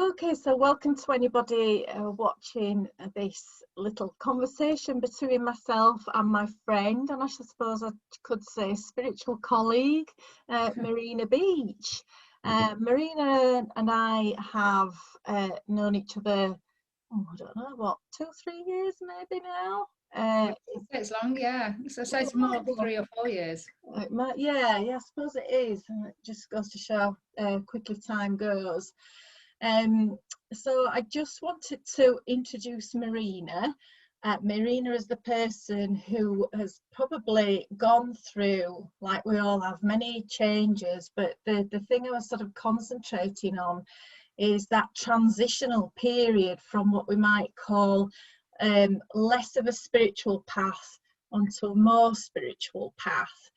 Okay, so welcome to anybody watching this little conversation between myself and my friend, and I suppose I could say spiritual colleague, Marina Beech. Marina and I have known each other, I don't know, what, 2-3 years maybe now? It's long, yeah. So say it's more 3 or 4 years. Yeah, I suppose it is. And it just goes to show how quickly time goes. So I just wanted to introduce Marina. Marina is the person who has probably gone through, like we all have, many changes, but the thing I was sort of concentrating on is that transitional period from what we might call less of a spiritual path onto a more spiritual path.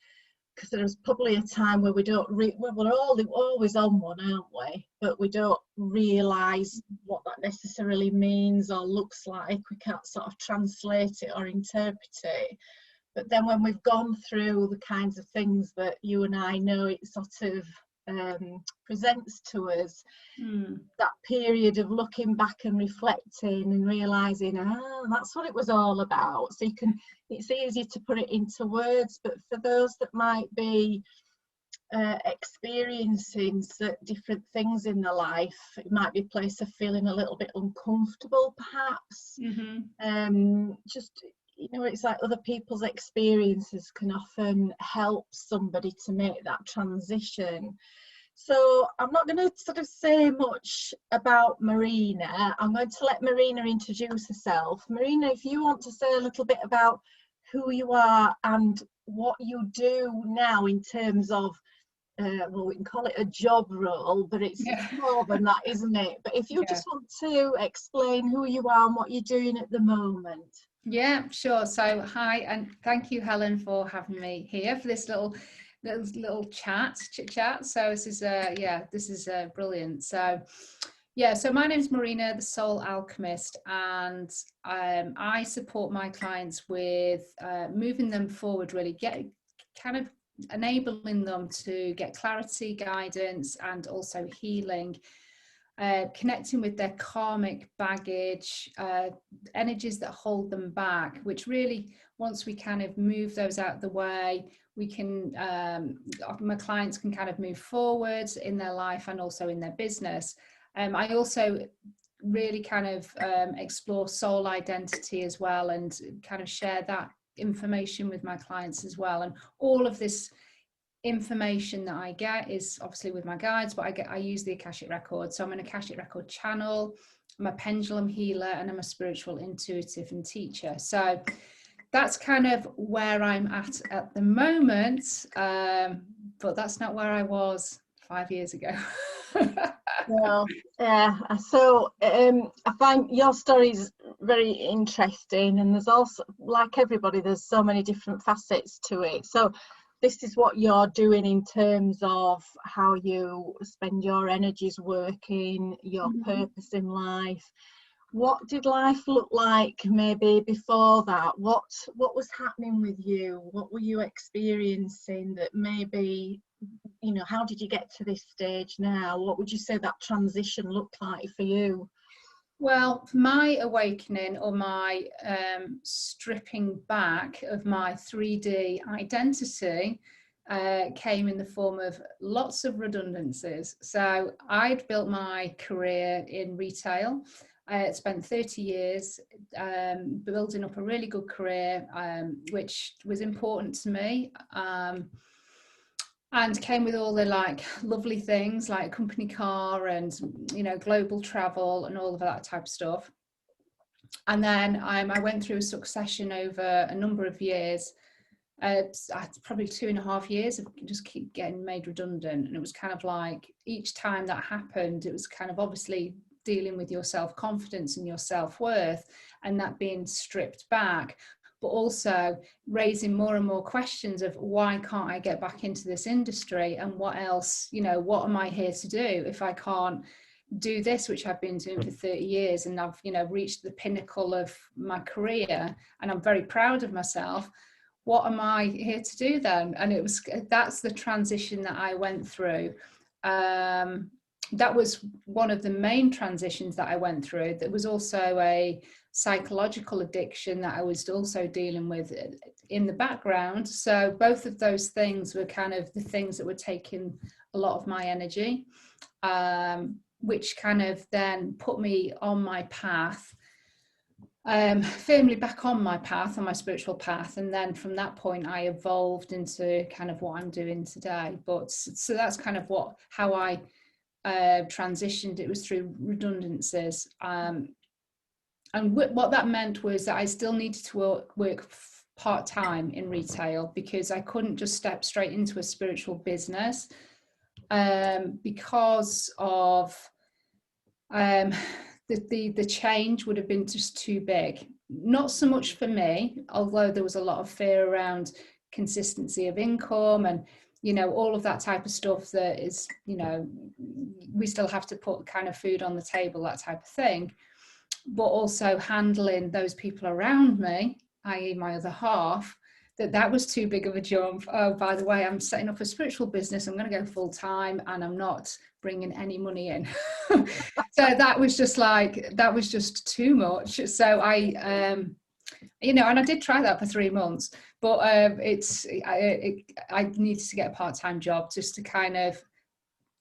Because there's probably a time where we don't we're always on one, aren't we? But we don't realise what that necessarily means or looks like. We can't sort of translate it or interpret it. But then when we've gone through the kinds of things that you and I know it sort of presents to us, that period of looking back and reflecting and realising, that's what it was all about. So it's easy to put it into words, but for those that might be experiencing different things in their life, it might be a place of feeling a little bit uncomfortable, perhaps. Just, it's like other people's experiences can often help somebody to make that transition. So I'm not going to sort of say much about Marina. I'm going to let Marina introduce herself. Marina, if you want to say a little bit about who you are and what you do now in terms of, well, we can call it a job role, but it's more than that, isn't it? But if you just want to explain who you are and what you're doing at the moment. Yeah, sure. So hi, and thank you, Helen, for having me here for this little chit chat. So this is brilliant. So my name's Marina, the Soul Alchemist, and I support my clients with moving them forward, really enabling them to get clarity, guidance, and also healing, connecting with their karmic baggage, energies that hold them back, which really, once we kind of move those out of the way, we can, my clients can kind of move forward in their life and also in their business. I also really kind of explore soul identity as well, and kind of share that information with my clients as well. And all of this information that I get is obviously with my guides, but I use the Akashic record. So I'm an Akashic record channel, I'm a pendulum healer, and I'm a spiritual intuitive and teacher. So that's kind of where I'm at the moment, but that's not where I was 5 years ago. Well, yeah, so I find your story is very interesting, and there's also, like everybody, there's so many different facets to it. So this is what you're doing in terms of how you spend your energies working, your purpose in life. What did life look like maybe before that? What was happening with you? What were you experiencing that maybe, how did you get to this stage now? What would you say that transition looked like for you? Well, my awakening, or my stripping back of my 3D identity, came in the form of lots of redundancies. So I'd built my career in retail. I had spent 30 years building up a really good career, which was important to me. And came with all the lovely things like a company car and global travel and all of that type of stuff. And then I went through a succession over a number of years, probably 2.5 years of just keep getting made redundant. And it was kind of like each time that happened, it was kind of obviously dealing with your self-confidence and your self-worth, and that being stripped back, but also raising more and more questions of why can't I get back into this industry, and what else, what am I here to do if I can't do this, which I've been doing for 30 years, and I've, reached the pinnacle of my career, and I'm very proud of myself. What am I here to do then? And that's the transition that I went through. that was one of the main transitions that I went through. There was also a psychological addiction that I was also dealing with in the background. So both of those things were kind of the things that were taking a lot of my energy, which kind of then put me on my path, firmly back on my path, on my spiritual path. And then from that point, I evolved into kind of what I'm doing today. But so that's kind of how I transitioned. It was through redundancies. And what that meant was that I still needed to work part-time in retail, because I couldn't just step straight into a spiritual business, because of the change would have been just too big. Not so much for me, although there was a lot of fear around consistency of income and, you know, all of that type of stuff that is, you know, we still have to put kind of food on the table, that type of thing. But also handling those people around me, i.e. my other half, that was too big of a jump. Oh, by the way, I'm setting up a spiritual business, I'm going to go full time, and I'm not bringing any money in. So that was just too much. So I you know, and I did try that for 3 months, but I needed to get a part-time job just to kind of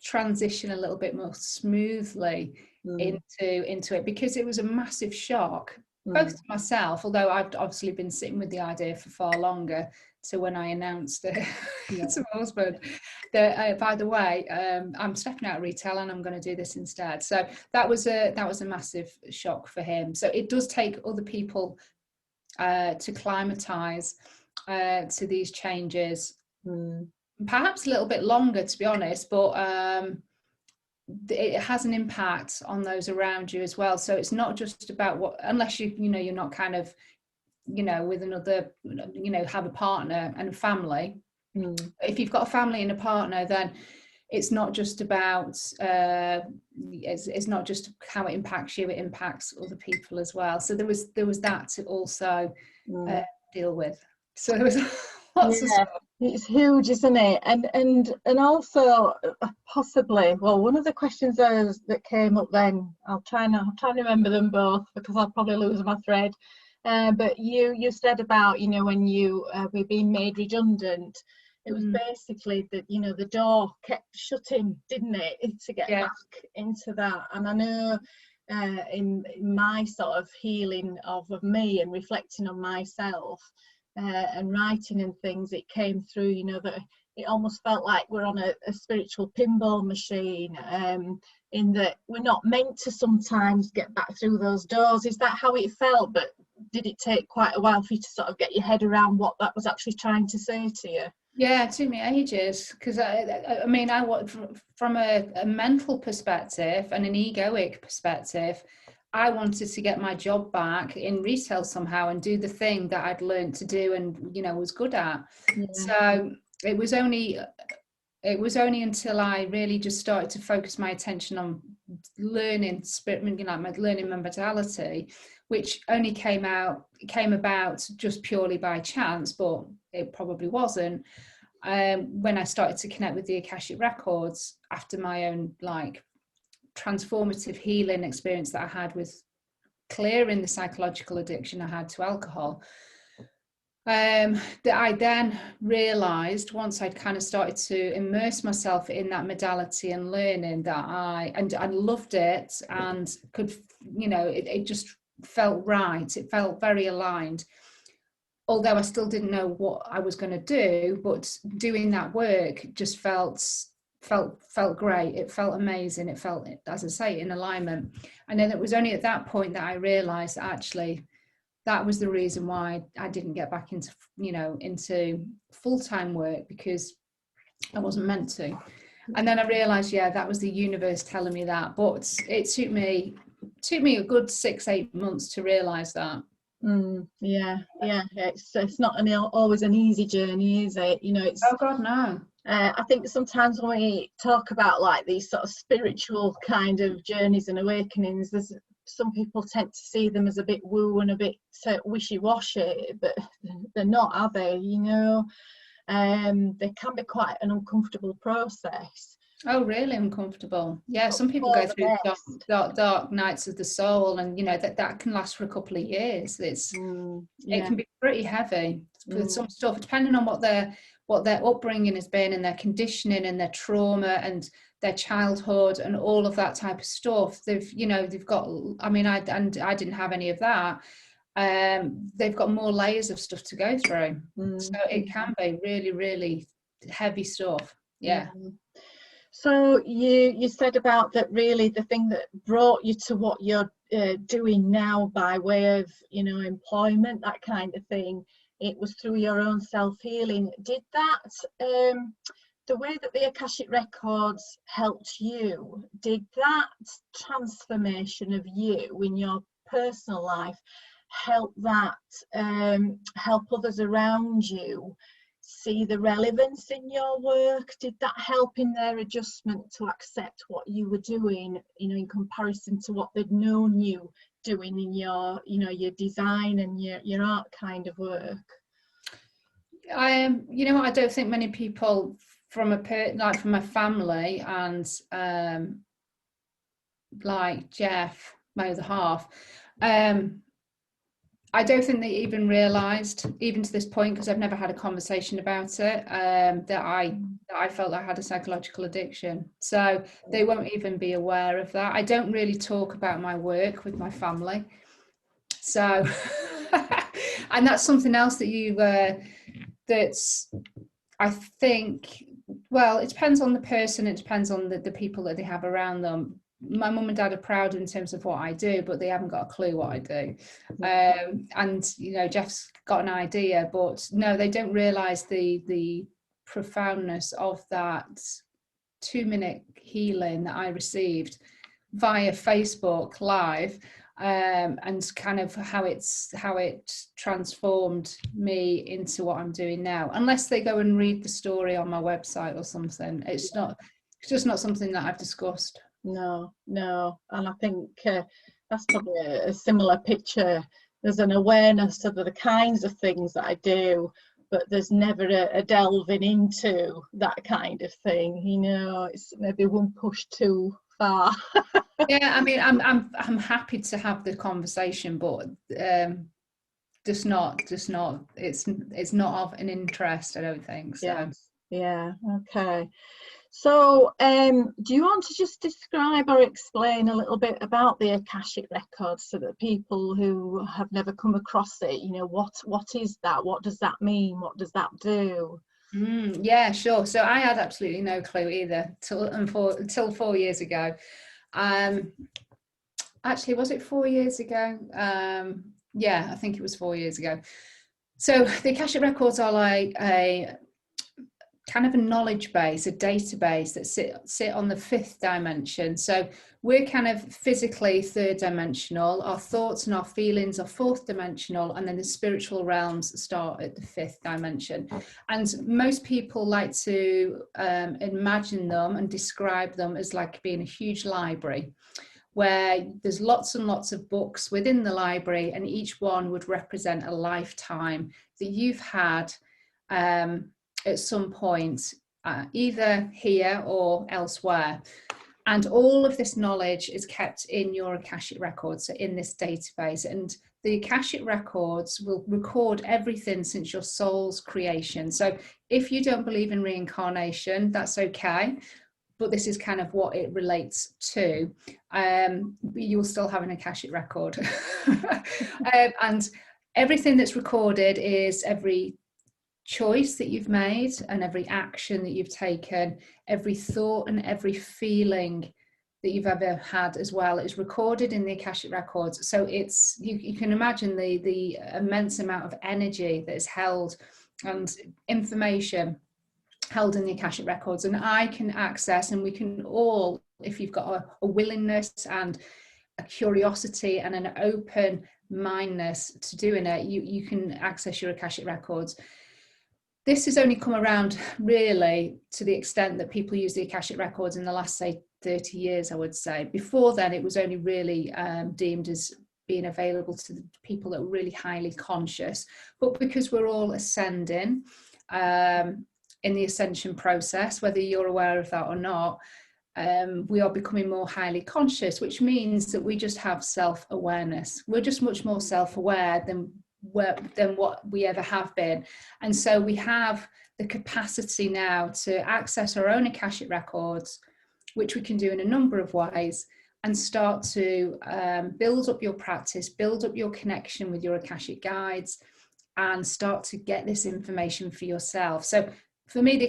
transition a little bit more smoothly into it, because it was a massive shock, both to myself, although I've obviously been sitting with the idea for far longer, to when I announced it to my husband that by the way, I'm stepping out of retail and I'm going to do this instead. So that was a massive shock for him. So it does take other people to climatize to these changes, perhaps a little bit longer, to be honest, but it has an impact on those around you as well. So it's not just about unless you know, you're not kind of, you know, with another, you know, have a partner and a family. If you've got a family and a partner, then it's not just about it's not just how it impacts you, it impacts other people as well. So there was that to also deal with. So there was lots of stuff. It's huge, isn't it? And also possibly, well, one of the questions that came up then, I'm trying to remember them both because I'll probably lose my thread. But you said about, you know, when you were being made redundant, it was basically that, you know, the door kept shutting, didn't it, to get back into that. And I know in my sort of healing of me and reflecting on myself, and writing and things, it came through, you know, that it almost felt like we're on a spiritual pinball machine, in that we're not meant to sometimes get back through those doors. Is that how it felt? But did it take quite a while for you to sort of get your head around what that was actually trying to say to you? Yeah, it took me ages, because I mean, from a mental perspective and an egoic perspective, I wanted to get my job back in retail somehow and do the thing that I'd learned to do and, you know, was good at. So it was only until I really just started to focus my attention on learning spirit, you know, learning my modality, which only came about just purely by chance, but it probably wasn't. When I started to connect with the Akashic records after my own like transformative healing experience that I had with clearing the psychological addiction I had to alcohol, that I then realized, once I'd kind of started to immerse myself in that modality and learning, that I loved it and could, you know, it just felt right. It felt very aligned, although I still didn't know what I was going to do, but doing that work just felt great. It felt amazing. It felt, as I say, in alignment. And then it was only at that point that I realized that actually that was the reason why I didn't get back into, you know, into full-time work, because I wasn't meant to. And then I realized, that was the universe telling me that. But it took me a good 6-8 months to realize that. It's not always an easy journey, is it? You know, it's, oh God, no. I think sometimes when we talk about like these sort of spiritual kind of journeys and awakenings, there's some people tend to see them as a bit woo and a bit wishy-washy, but they're not, are they? You know, they can be quite an uncomfortable process. Oh, really uncomfortable. Yeah, But some people for go the through best. dark nights of the soul, and that can last for a couple of years. It Yeah. can be pretty heavy for Mm, some stuff, depending on what their upbringing has been, and their conditioning, and their trauma, and their childhood, and all of that type of stuff. They've got. I mean, I didn't have any of that. They've got more layers of stuff to go through, so it can be really, really heavy stuff. yeah. Yeah. So you said about that, really the thing that brought you to what you're doing now by way of employment, that kind of thing, it was through your own self-healing. Did that the way that the Akashic Records helped you, did that transformation of you in your personal life help help others around you see the relevance in your work? Did that help in their adjustment to accept what you were doing, in comparison to what they'd known you doing in your design and your art kind of work? I don't think many people from from my family and like Jeff, my other half, I don't think they even realised, even to this point, because I've never had a conversation about it, that I felt I had a psychological addiction. So they won't even be aware of that. I don't really talk about my work with my family. So, and that's something else that that's, I think, well, it depends on the person. It depends on the people that they have around them. My mum and dad are proud in terms of what I do, but they haven't got a clue what I do. And Jeff's got an idea, but no, they don't realise the profoundness of that 2-minute healing that I received via Facebook Live, and kind of how it transformed me into what I'm doing now. Unless they go and read the story on my website or something, it's just not something that I've discussed. No, and I think that's probably a similar picture. There's an awareness of the kinds of things that I do, but there's never a delving into that kind of thing. It's maybe one push too far. Yeah, I mean, I'm happy to have the conversation, but just not. It's not of an interest, I don't think so. Yes. Yeah. Okay. So, do you want to just describe or explain a little bit about the Akashic Records so that people who have never come across it, what is that? What does that mean? What does that do? Yeah, sure. So I had absolutely no clue either until 4 years ago. Actually, was it 4 years ago? Yeah, I think it was 4 years ago. So the Akashic Records are like a kind of a knowledge base, a database that sit on the 5th dimension. So we're kind of physically 3rd dimensional. Our thoughts and our feelings are 4th dimensional, and then the spiritual realms start at the 5th dimension. And most people like to imagine them and describe them as like being a huge library, where there's lots and lots of books within the library, and each one would represent a lifetime that you've had at some point, either here or elsewhere. And all of this knowledge is kept in your Akashic Records, so in this database. And the Akashic Records will record everything since your soul's creation. So if you don't believe in reincarnation, that's okay, but this is kind of what it relates to. You'll still have an Akashic record. And everything that's recorded is every choice that you've made and every action that you've taken, every thought and every feeling that you've ever had as well is recorded in the Akashic Records. So it's you can imagine the immense amount of energy that is held and information held in the Akashic Records, and I can access, and we can all, if you've got a willingness and a curiosity and an open mindedness to doing it, you can access your Akashic Records. This has only come around really to the extent that people use the Akashic Records in the last, say, 30 years, I would say. Before then, it was only really deemed as being available to the people that were really highly conscious. But because we're all ascending, in the ascension process, whether you're aware of that or not. We are becoming more highly conscious, which means that we just have self-awareness. We're just much more self-aware than what we ever have been. And so we have the capacity now to access our own Akashic records, which we can do in a number of ways, and start to build up your practice, build up your connection with your Akashic guides, and start to get this information for yourself. So for me, the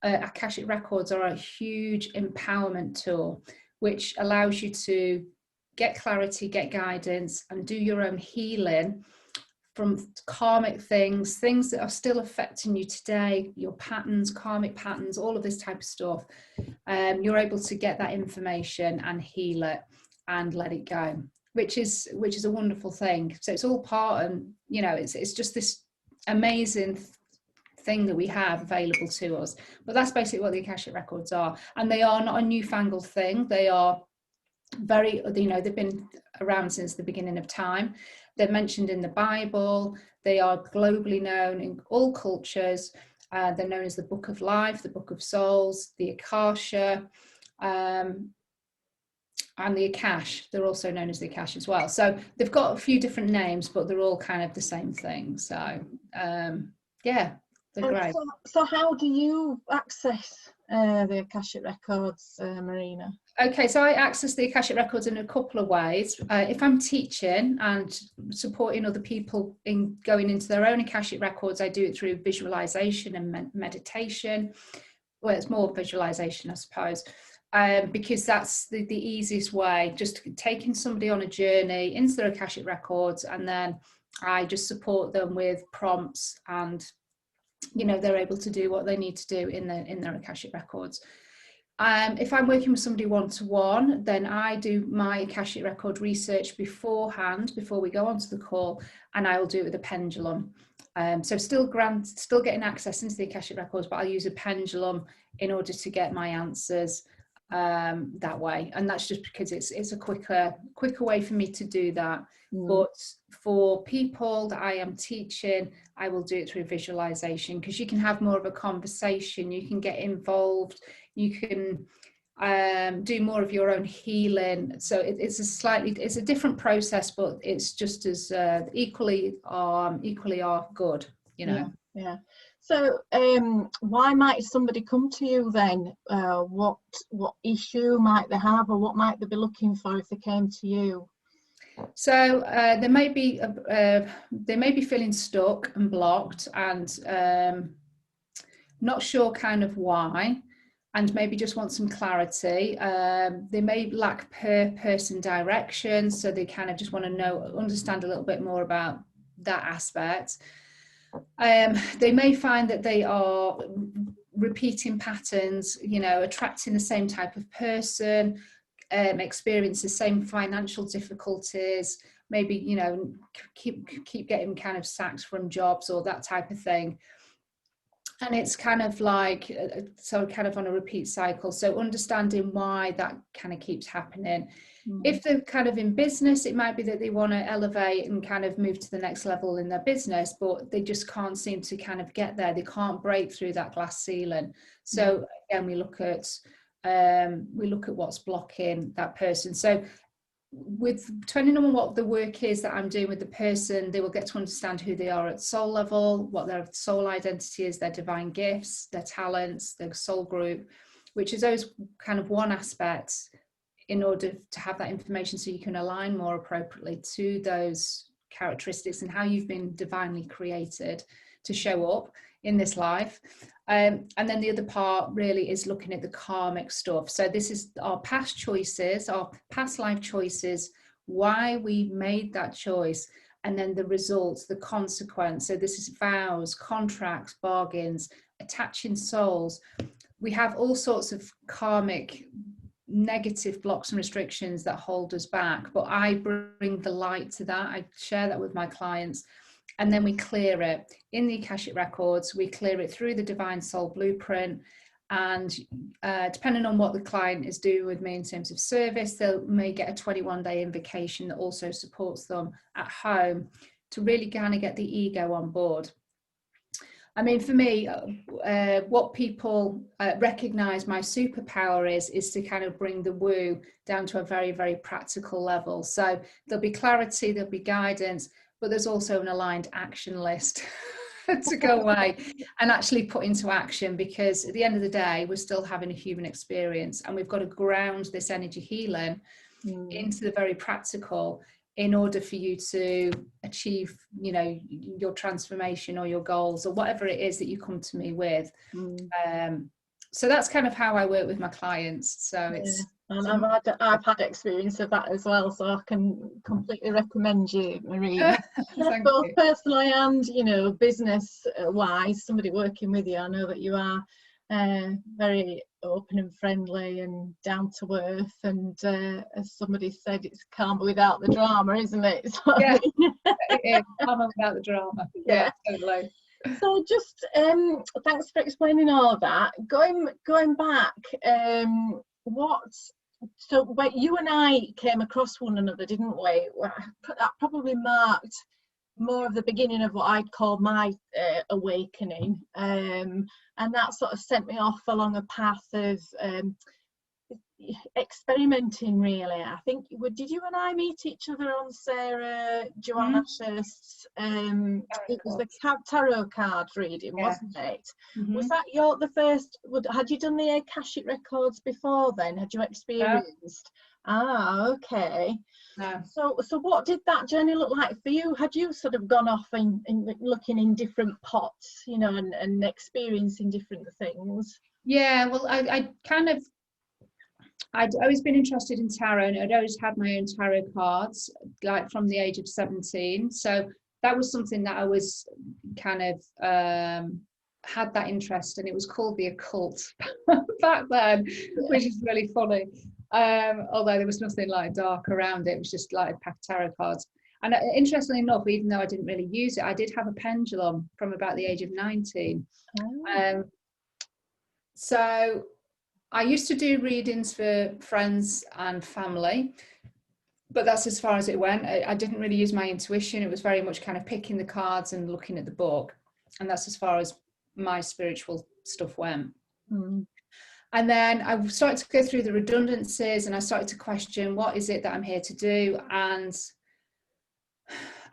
Akashic records are a huge empowerment tool, which allows you to get clarity, get guidance, and do your own healing from karmic things that are still affecting you today, your patterns, karmic patterns, all of this type of stuff. You're able to get that information and heal it and let it go, which is a wonderful thing. So it's all part, and it's just this amazing thing that we have available to us. But that's basically what the Akashic records are, and they are not a newfangled thing. They are very, they've been around since the beginning of time. They're mentioned in the Bible. They are globally known in all cultures. They're known as the Book of Life, the Book of Souls, the Akasha, and the Akash. They're also known as the Akash as well. So they've got a few different names, but they're all kind of the same thing. So yeah, they're great. So how do you access the Akashic records, Marina? Okay, so I access the Akashic records in a couple of ways. If I'm teaching and supporting other people in going into their own Akashic records, I do it through visualization and meditation. Well, it's more visualization, I suppose, because that's the easiest way, just taking somebody on a journey into their Akashic records, and then I just support them with prompts, and they're able to do what they need to do in their Akashic records. If I'm working with somebody one-to-one, then I do my Akashic record research beforehand, before we go onto the call, and I will do it with a pendulum. So still getting access into the Akashic records, but I'll use a pendulum in order to get my answers that way. And that's just because it's a quicker way for me to do that. But for people that I am teaching, I will do it through visualization, because you can have more of a conversation, you can get involved, you can do more of your own healing. So it's a different process, but it's just as equally are good, Yeah. So why might somebody come to you then? What issue might they have, or what might they be looking for if they came to you? So they may be feeling stuck and blocked, and not sure kind of why, and maybe just want some clarity. They may lack purpose and direction, so they kind of just want to understand a little bit more about that aspect. They may find that they are repeating patterns, attracting the same type of person, experience the same financial difficulties, maybe keep getting kind of sacked from jobs or that type of thing. And it's kind of like kind of on a repeat cycle. So understanding why that kind of keeps happening. If they're kind of in business, it might be that they want to elevate and kind of move to the next level in their business, but they just can't seem to kind of get there. They can't break through that glass ceiling. So again, we look at what's blocking that person. So depending on what the work is that I'm doing with the person, they will get to understand who they are at soul level, what their soul identity is, their divine gifts, their talents, their soul group, which is those kind of one aspect, in order to have that information so you can align more appropriately to those characteristics and how you've been divinely created to show up in this life. And then the other part really is looking at the karmic stuff. So this is our past choices, our past life choices, why we made that choice, and then the results, the consequence. So this is vows, contracts, bargains, attaching souls. We have all sorts of karmic negative blocks and restrictions that hold us back, but I bring the light to that. I share that with my clients, and then we clear it in the Akashic records. We clear it through the divine soul blueprint, and depending on what the client is doing with me in terms of service, they may get a 21-day invocation that also supports them at home to really kind of get the ego on board. I mean, for me, what people recognize my superpower is to kind of bring the woo down to a very, very practical level. So there'll be clarity, there'll be guidance, but there's also an aligned action list to go away and actually put into action, because at the end of the day, we're still having a human experience, and we've got to ground this energy healing into the very practical in order for you to achieve, you know, your transformation or your goals or whatever it is that you come to me with. So that's kind of how I work with my clients. So it's and I've had experience of that as well, so I can completely recommend you, Marina. Both you. personally and, you know, business wise, somebody working with you, I know that you are very open and friendly and down to earth, and as somebody said, it's calm without the drama, isn't it? So, yeah, it is calm without the drama. Yeah, totally. So just thanks for explaining all that. Going back, when you and I came across one another, didn't we? That probably marked more of the beginning of what I'd call my awakening, and that sort of sent me off along a path of experimenting, really. I think, did you and I meet each other on Sarah Joanne Ashurst's it was the tarot card reading, wasn't it? Was that the first, had you done the Akashic records before then? Had you experienced? Okay. No. So what did that journey look like for you? Had you sort of gone off in looking in different pots, you know, and experiencing different things? Yeah, well, I'd always been interested in tarot, and I'd always had my own tarot cards, like from the age of 17. So that was something that I was kind of had that interest, and it was called the occult back then, which is really funny. Although there was nothing like dark around it, it was just like a pack of tarot cards. And interestingly enough, even though I didn't really use it, I did have a pendulum from about the age of 19. So I used to do readings for friends and family, but that's as far as it went. I didn't really use my intuition. It was very much kind of picking the cards and looking at the book. And that's as far as my spiritual stuff went. And then I started to go through the redundancies, and I started to question, what is it that I'm here to do? And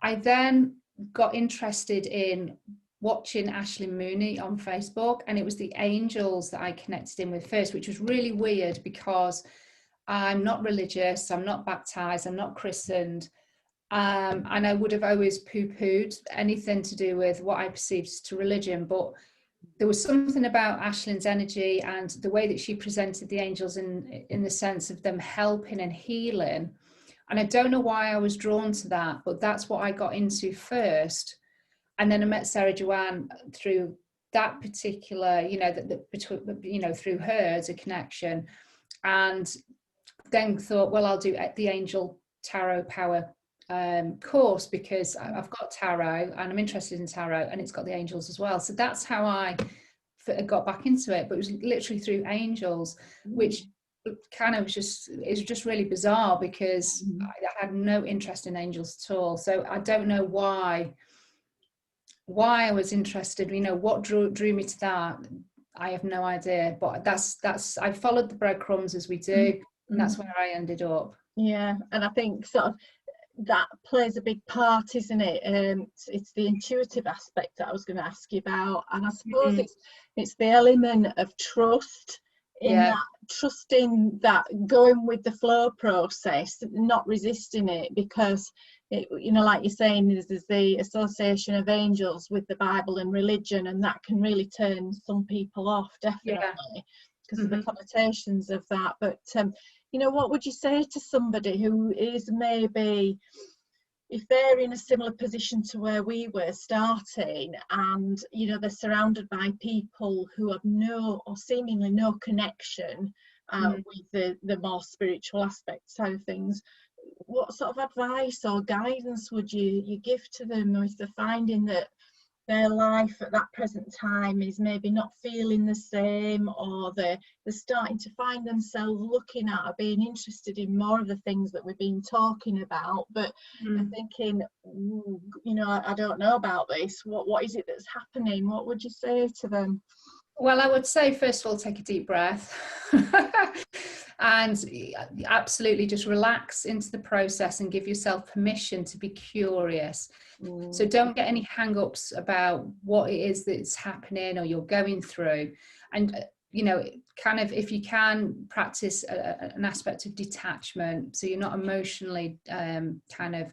I then got interested in watching Ashley Mooney on Facebook, and it was the angels that I connected in with first, which was really weird because I'm not religious, I'm not baptized, I'm not christened, and I would have always poo-pooed anything to do with what I perceived to religion. But there was something about Ashlyn's energy and the way that she presented the angels in the sense of them helping and healing, and I don't know why I was drawn to that, but that's what I got into first. And then I met Sarah Joanne through that particular, you know, through her as a connection, and then thought, well, I'll do the Angel Tarot Power course, because I've got tarot and I'm interested in tarot, and it's got the angels as well. So that's how I got back into it. But it was literally through angels, which kind of it's just really bizarre, because I had no interest in angels at all. So I don't know why I was interested, you know, what drew me to that. I have no idea, but that's I followed the breadcrumbs as we do, and that's where I ended up. Yeah, and I think sort of that plays a big part, isn't it? It's the intuitive aspect that I was going to ask you about, and I suppose it's the element of trust in that, trusting that, going with the flow process, not resisting it, because it, you know, like you're saying, there's the association of angels with the Bible and religion, and that can really turn some people off, definitely, because of the connotations of that. But you know, what would you say to somebody who is maybe, if they're in a similar position to where we were starting, and you know, they're surrounded by people who have no, or seemingly no, connection with the more spiritual aspect side of things? What sort of advice or guidance would you give to them if they're finding that their life at that present time is maybe not feeling the same, or they're starting to find themselves looking at or being interested in more of the things that we've been talking about, but are thinking, "Ooh, you know, I don't know about this. What is it that's happening?" What would you say to them? Well, I would say, first of all, take a deep breath and absolutely just relax into the process and give yourself permission to be curious. So don't get any hang-ups about what it is that's happening or you're going through. And, you know, kind of, if you can, practice an aspect of detachment, so you're not emotionally kind of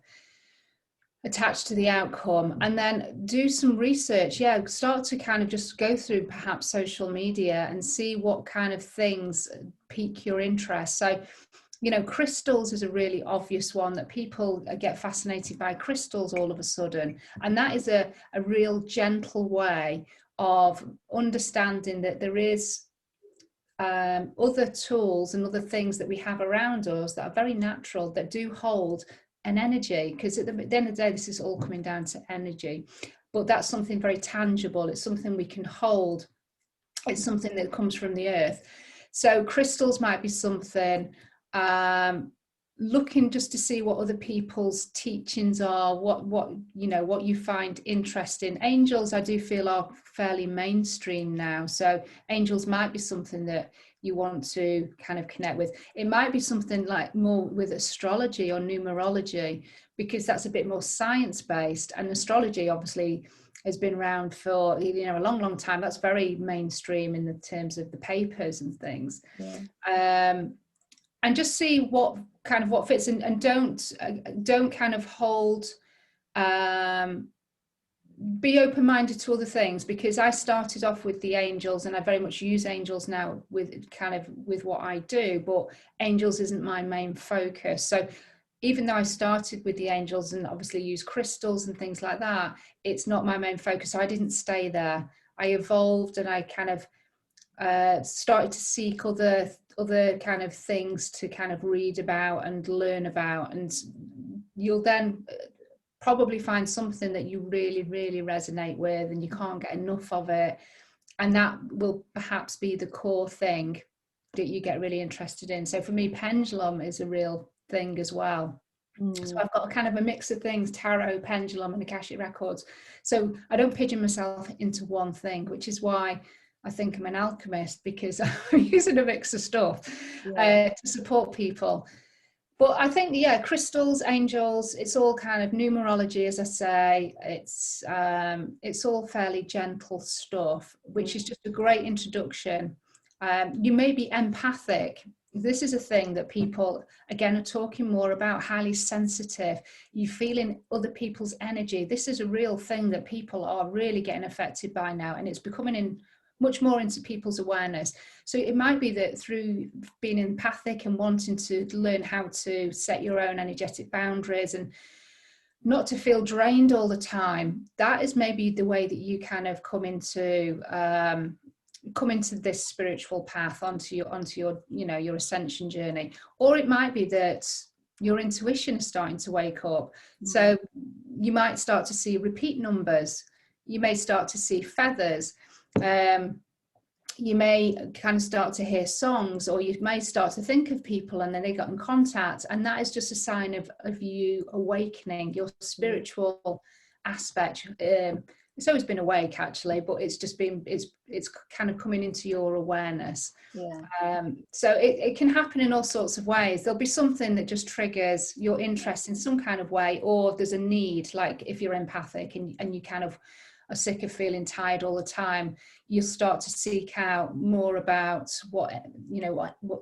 attached to the outcome, and then do some research. Start to kind of just go through perhaps social media and see what kind of things pique your interest. So, you know, crystals is a really obvious one, that people get fascinated by crystals all of a sudden, and that is a real gentle way of understanding that there is other tools and other things that we have around us that are very natural, that do hold an energy, because at the end of the day, this is all coming down to energy, but that's something very tangible. It's something we can hold. It's something that comes from the earth. So crystals might be something, looking just to see what other people's teachings are, what you know, what you find interesting. Angels, I do feel, are fairly mainstream now, so angels might be something that you want to kind of connect with. It might be something like more with astrology or numerology, because that's a bit more science-based, and astrology obviously has been around for, you know, a long time. That's very mainstream in the terms of the papers and things. And just see what fits, and don't kind of hold, be open-minded to other things, because I started off with the angels, and I very much use angels now with what I do, but angels isn't my main focus. So even though I started with the angels and obviously use crystals and things like that, it's not my main focus. So I didn't stay there. I evolved, and I kind of started to seek other kind of things to kind of read about and learn about, and you'll then probably find something that you really resonate with, and you can't get enough of it, and that will perhaps be the core thing that you get really interested in. So for me, pendulum is a real thing as well. So I've got a kind of a mix of things: tarot, pendulum, and Akashic records. So I don't pigeon myself into one thing, which is why I think I'm an alchemist, because I'm using a mix of stuff to support people. But I think, crystals, angels, it's all kind of numerology, as I say. It's all fairly gentle stuff, which is just a great introduction. You may be empathic. This is a thing that people, again, are talking more about, highly sensitive. You feeling other people's energy. This is a real thing that people are really getting affected by now, and it's becoming much more into people's awareness. So it might be that through being empathic and wanting to learn how to set your own energetic boundaries and not to feel drained all the time, that is maybe the way that you kind of come into this spiritual path, onto your you know, your ascension journey. Or it might be that your intuition is starting to wake up. So you might start to see repeat numbers. You may start to see feathers. You may kind of start to hear songs, or you may start to think of people and then they got in contact, and that is just a sign of you awakening your spiritual aspect. It's always been awake, actually, but it's just been it's kind of coming into your awareness. So it can happen in all sorts of ways. There'll be something that just triggers your interest in some kind of way, or there's a need, like if you're empathic and you kind of are sick of feeling tired all the time, you'll start to seek out more about what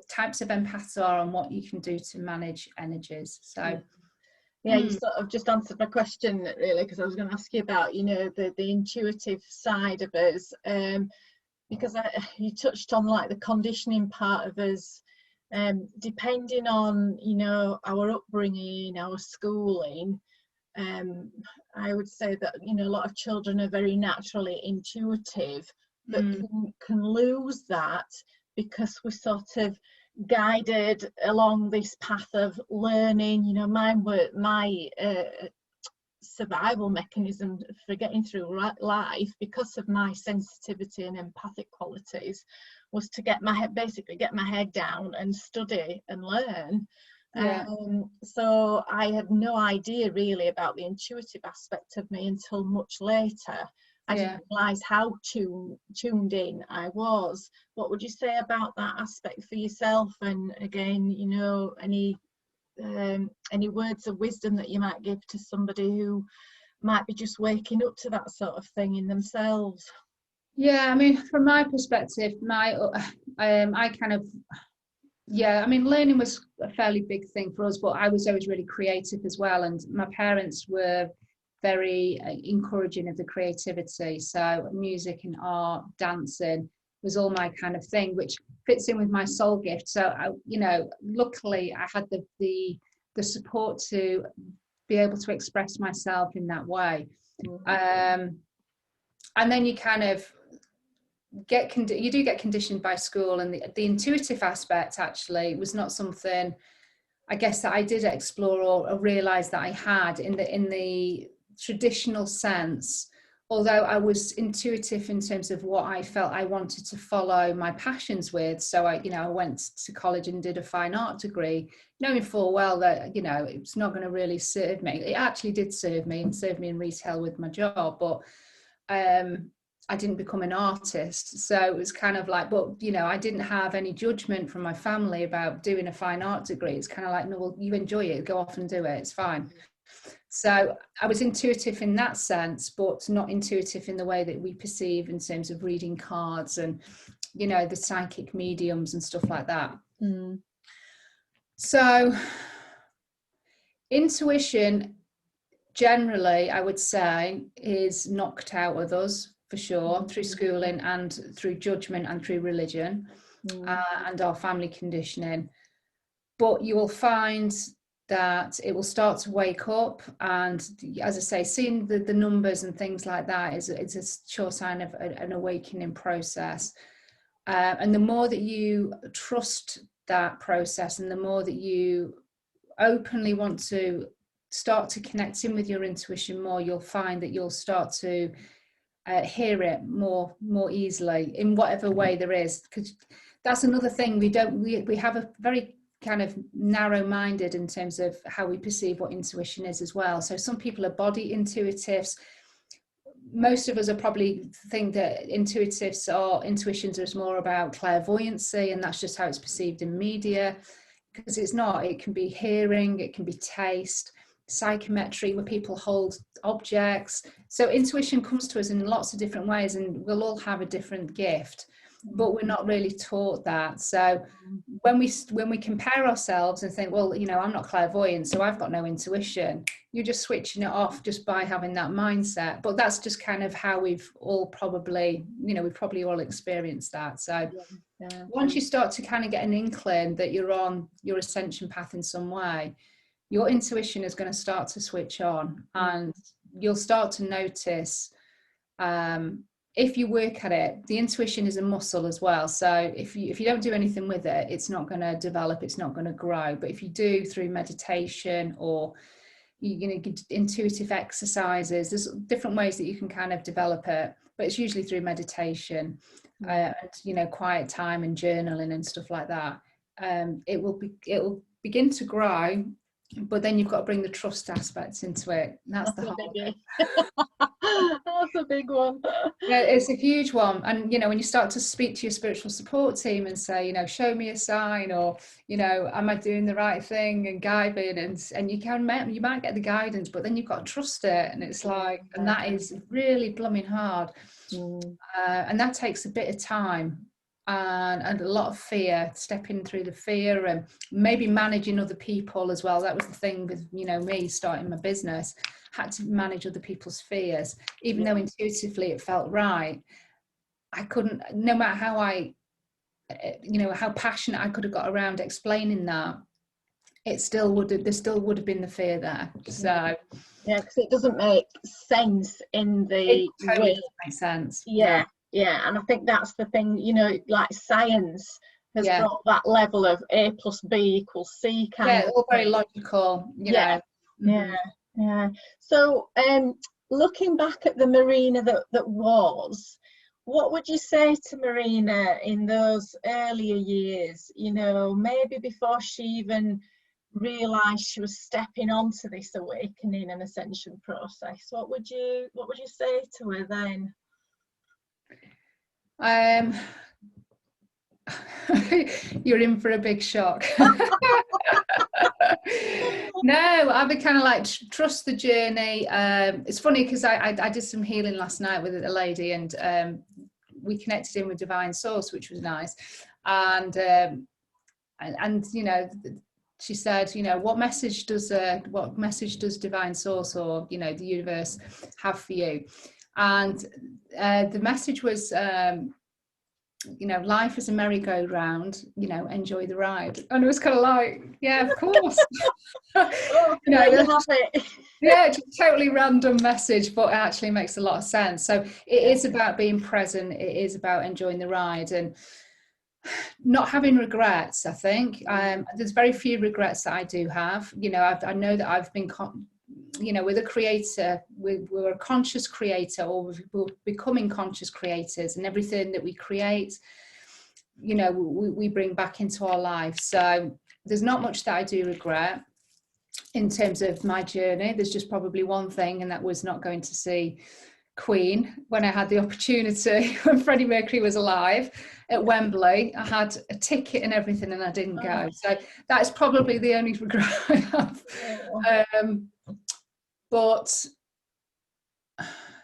types of empaths are and what you can do to manage energies. So you sort of just answered my question, really, because I was going to ask you about, you know, the intuitive side of us, because you touched on like the conditioning part of us, depending on, you know, our upbringing, our schooling. I would say that, you know, a lot of children are very naturally intuitive, but can lose that because we're sort of guided along this path of learning. You know, my survival mechanism for getting through life, because of my sensitivity and empathic qualities, was to basically get my head down and study and learn. Yeah. So I had no idea really about the intuitive aspect of me until much later. I didn't realise how tuned in I was. What would you say about that aspect for yourself? And again, you know, any words of wisdom that you might give to somebody who might be just waking up to that sort of thing in themselves? Yeah, I mean, from my perspective, I kind of, I mean, learning was a fairly big thing for us, but I was always really creative as well. And my parents were very encouraging of the creativity. So music and art, dancing was all my kind of thing, which fits in with my soul gift. So, you know, luckily I had the support to be able to express myself in that way. And then you kind of you do get conditioned by school, and the intuitive aspect actually was not something, I guess, that I did explore or realize that I had in the traditional sense. Although I was intuitive in terms of what I felt I wanted to follow my passions with. So I went to college and did a fine art degree, knowing full well that, you know, it's not going to really serve me. It actually did serve me, and served me in retail with my job, but I didn't become an artist. So it was kind of like, but, you know, I didn't have any judgment from my family about doing a fine art degree. It's kind of like, no, well, you enjoy it, go off and do it, it's fine. So I was intuitive in that sense, but not intuitive in the way that we perceive in terms of reading cards and, you know, the psychic mediums and stuff like that. So intuition generally, I would say, is knocked out of us, for sure, through schooling and through judgment and through religion and our family conditioning. But you will find that it will start to wake up, and as I say, seeing the numbers and things like that is a sure sign of an awakening process. And the more that you trust that process, and the more that you openly want to start to connect in with your intuition more, you'll find that you'll start to hear it more easily in whatever way there is. Because that's another thing, we have a very kind of narrow-minded in terms of how we perceive what intuition is as well. So some people are body intuitives. Most of us are probably think that intuitives or intuitions are more about clairvoyancy, and that's just how it's perceived in media, because it's not. It can be hearing, it can be taste, psychometry, where people hold objects. So intuition comes to us in lots of different ways, and we'll all have a different gift, but we're not really taught that. So when we compare ourselves and think, well, you know, I'm not clairvoyant, so I've got no intuition, you're just switching it off just by having that mindset. But that's just kind of how we've all probably, you know, we've probably all experienced that. So once you start to kind of get an inkling that you're on your ascension path in some way, your intuition is going to start to switch on, and you'll start to notice, if you work at it, the intuition is a muscle as well. So if you don't do anything with it, it's not going to develop, it's not going to grow. But if you do through meditation or intuitive exercises, there's different ways that you can kind of develop it, but it's usually through meditation and, you know, quiet time and journaling and stuff like that. It will begin to grow. But then you've got to bring the trust aspects into it. That's the hard bit. That's a big one. Yeah, it's a huge one. And, you know, when you start to speak to your spiritual support team and say, you know, show me a sign, or, you know, am I doing the right thing, and guiding, and you might get the guidance, but then you've got to trust it. And it's like, and that is really blooming hard. And that takes a bit of time. And a lot of fear, stepping through the fear, and maybe managing other people as well. That was the thing with, you know, me starting my business, had to manage other people's fears, even though intuitively it felt right. I couldn't, no matter how how passionate I could have got around explaining that, there still would have been the fear there. So because it doesn't make sense in the it totally way. doesn't make sense. Yeah, and I think that's the thing, you know, like science has got that level of A plus B equals C kind of all very logical, you know. Yeah. So, looking back at the Marina that was, what would you say to Marina in those earlier years? You know, maybe before she even realised she was stepping onto this awakening and ascension process. What would you say to her then? You're in for a big shock. No, I'd be kind of like, trust the journey. It's funny because I did some healing last night with a lady, and we connected in with Divine Source, which was nice. And you know, she said, you know, what message does Divine Source, or, you know, the universe have for you? And the message was, you know, life is a merry-go-round, you know, enjoy the ride. And it was kind of like, yeah, of course. Oh, You know, there you have it. yeah, it's a totally random message, but it actually makes a lot of sense. So it is about being present. It is about enjoying the ride and not having regrets. I think there's very few regrets that I do have. You know, I know that I've been, you know, with a creator, we're a conscious creator, or we're becoming conscious creators, and everything that we create, you know, we bring back into our life. So there's not much that I do regret in terms of my journey. There's just probably one thing, and that was not going to see Queen when I had the opportunity, when Freddie Mercury was alive at Wembley. I had a ticket and everything, and I didn't go. So that's probably the only regret I have. But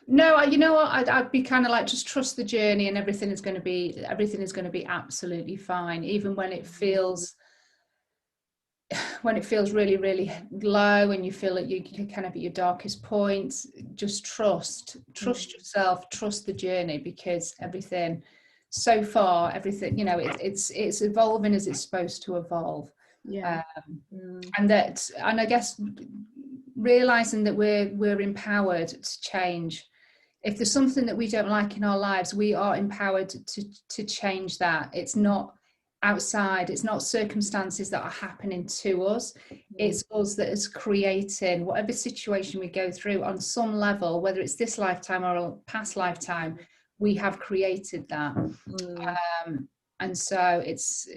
no, you know what? I'd be kind of like, just trust the journey, and everything is going to be absolutely fine, even when it feels really, really low, and you feel that you're kind of at your darkest point. Just trust yourself, trust the journey, because everything so far, everything, you know, it's evolving as it's supposed to evolve. Yeah. And I guess realizing that we're empowered to change. If there's something that we don't like in our lives, we are empowered to change that. It's not outside, it's not circumstances that are happening to us. It's us that is creating whatever situation we go through on some level, whether it's this lifetime or a past lifetime. We have created that. And so it's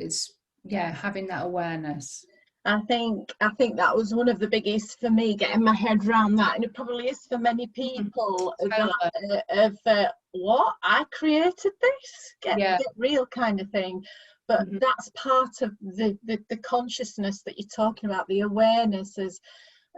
having that awareness. I think that was one of the biggest for me, getting my head around that, and it probably is for many people. That what, I created this, get real kind of thing. But that's part of the consciousness that you're talking about, the awareness is,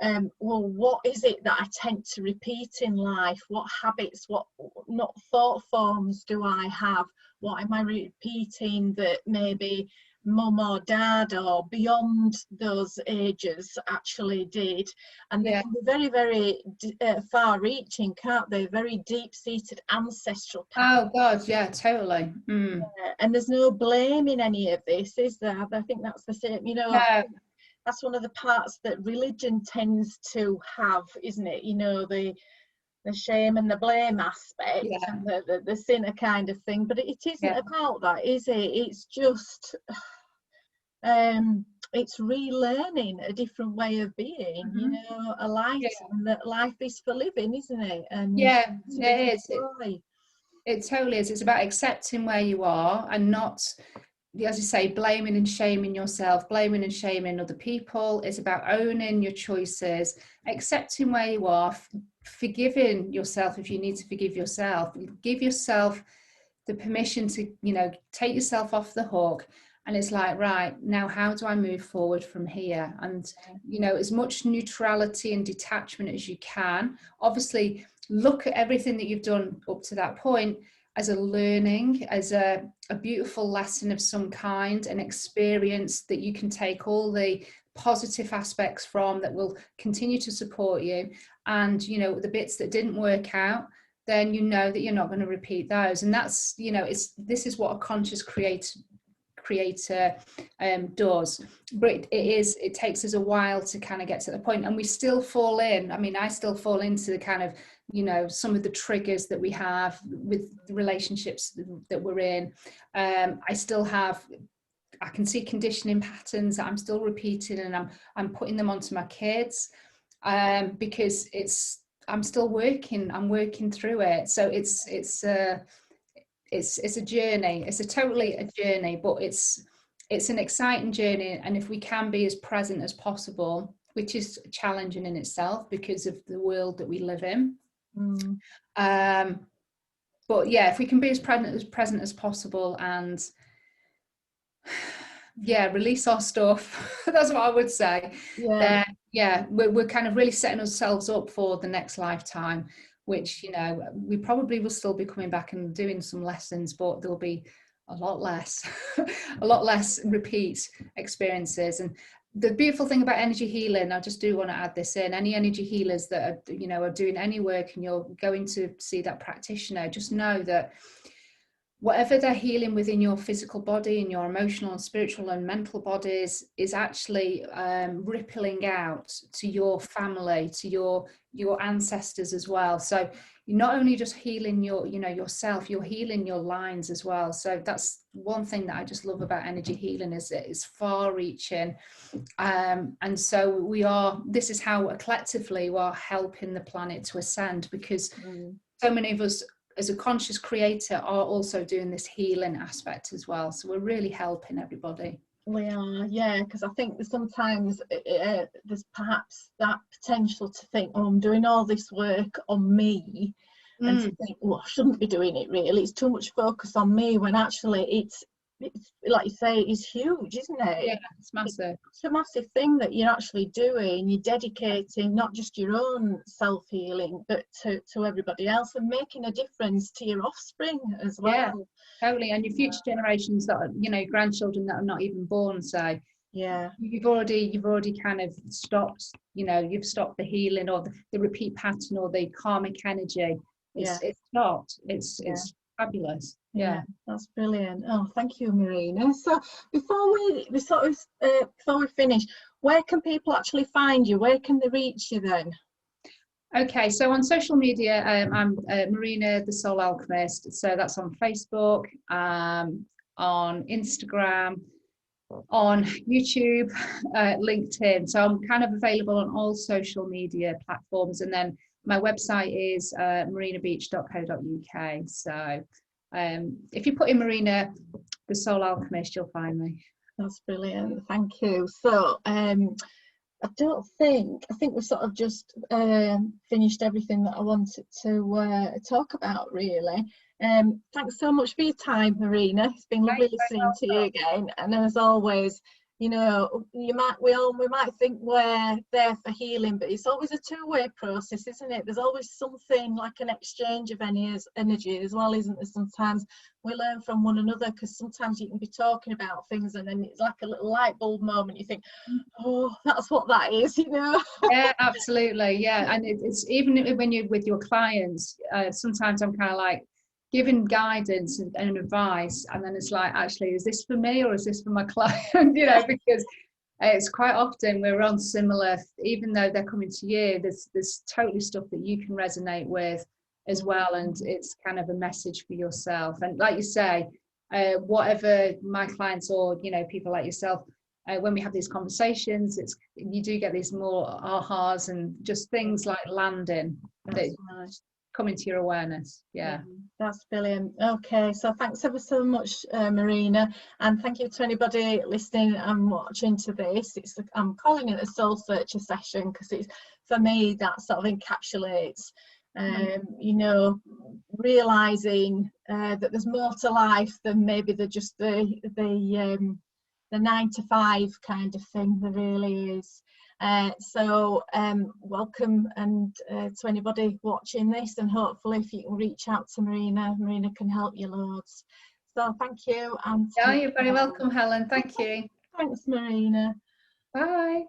well, what is it that I tend to repeat in life? What habits, what not thought forms do I have? What am I repeating that maybe mum or dad or beyond those ages actually did? And they can be very, very far reaching, can't they? Very deep-seated ancestral patterns. Oh God, yeah, totally. And there's no blame in any of this, is there? I think that's the same, you know. No. That's one of the parts that religion tends to have, isn't it? You know, the shame and the blame aspect, and the sinner kind of thing. But it isn't about that, is it? It's just it's relearning a different way of being, you know, a life, and that life is for living, isn't it? And it is. It totally is. It's about accepting where you are, and not, as you say, blaming and shaming yourself, blaming and shaming other people. It's about owning your choices, accepting where you are, forgiving yourself if you need to forgive yourself. Give yourself the permission to, you know, take yourself off the hook. And it's like, right, now how do I move forward from here? And, you know, as much neutrality and detachment as you can. Obviously, look at everything that you've done up to that point as a learning, as a beautiful lesson of some kind, an experience that you can take all the positive aspects from, that will continue to support you. And, you know, the bits that didn't work out, then you know that you're not going to repeat those. And that's, you know, this is what a conscious creator does. But it takes us a while to kind of get to the point, and we still fall in. I mean, I still fall into the kind of, you know, some of the triggers that we have with the relationships that we're in. I can see conditioning patterns that I'm still repeating, and I'm putting them onto my kids. because I'm still working. I'm working through it. So it's a journey. It's totally a journey, but it's an exciting journey. And if we can be as present as possible, which is challenging in itself because of the world that we live in. But yeah, if we can be as present as possible and release our stuff, that's what I would say. We're kind of really setting ourselves up for the next lifetime, which, we probably will still be coming back and doing some lessons, but there'll be a lot less repeat experiences. And the beautiful thing about energy healing, I just do want to add this in, any energy healers that are doing any work and you're going to see that practitioner, just know that whatever they're healing within your physical body and your emotional and spiritual and mental bodies is actually rippling out to your family, to your ancestors as well. So you're not only just healing yourself, you're healing your lines as well. So that's one thing that I just love about energy healing, is it is far reaching. And so this is how collectively we are helping the planet to ascend, because so many of us as a conscious creator are also doing this healing aspect as well. So we're really helping everybody. We are, because I think that sometimes there's perhaps that potential to think, oh, I'm doing all this work on me, and to think, well, I shouldn't be doing it really. It's too much focus on me, when actually it's like you say, it's huge, isn't it? Yeah, it's massive. It's a massive thing that you're actually doing. You're dedicating not just your own self-healing, but to everybody else, and making a difference to your offspring as well. Yeah, totally. And your future generations that are, grandchildren that are not even born. So you've already kind of stopped, you've stopped the healing or the repeat pattern or the karmic energy. It's stopped. It's fabulous. Yeah, that's brilliant. Oh, thank you, Marina. So before we finish, where can people actually find you? Where can they reach you then? Okay, so on social media, I'm Marina the Soul Alchemist. So that's on Facebook, on Instagram, on YouTube, LinkedIn. So I'm kind of available on all social media platforms. And then my website is marinabeech.co.uk. So if you put in Marina the Soul Alchemist, you'll find me. That's brilliant. Thank you. So I think we've sort of just finished everything that I wanted to talk about, really. Thanks so much for your time, Marina. It's been lovely listening to you again. And as always, we might think we're there for healing, but it's always a two-way process, isn't it? There's always something like an exchange of energy as well, isn't there? Sometimes we learn from one another, because sometimes you can be talking about things and then it's like a little light bulb moment. You think, oh, that's what that is, Yeah, absolutely. Yeah. And it's even when you're with your clients, sometimes I'm kind of like giving guidance and advice, and then it's like, actually, is this for me or is this for my client? Because it's quite often we're on similar, even though they're coming to you, there's totally stuff that you can resonate with as well, and it's kind of a message for yourself. And like you say, whatever my clients or people like yourself, when we have these conversations, you do get these more ahas and just things like landing that come into your awareness. That's brilliant. Okay, so thanks ever so much, Marina, and thank you to anybody listening and watching to this. I'm calling it a soul searcher session because it's, for me, that sort of encapsulates realizing that there's more to life than maybe the 9 to 5 kind of thing. There really is. Welcome, and to anybody watching this, and hopefully if you can reach out to Marina can help you loads. So thank you. And you're very welcome, Helen. Thank you. Thanks, Marina. Bye.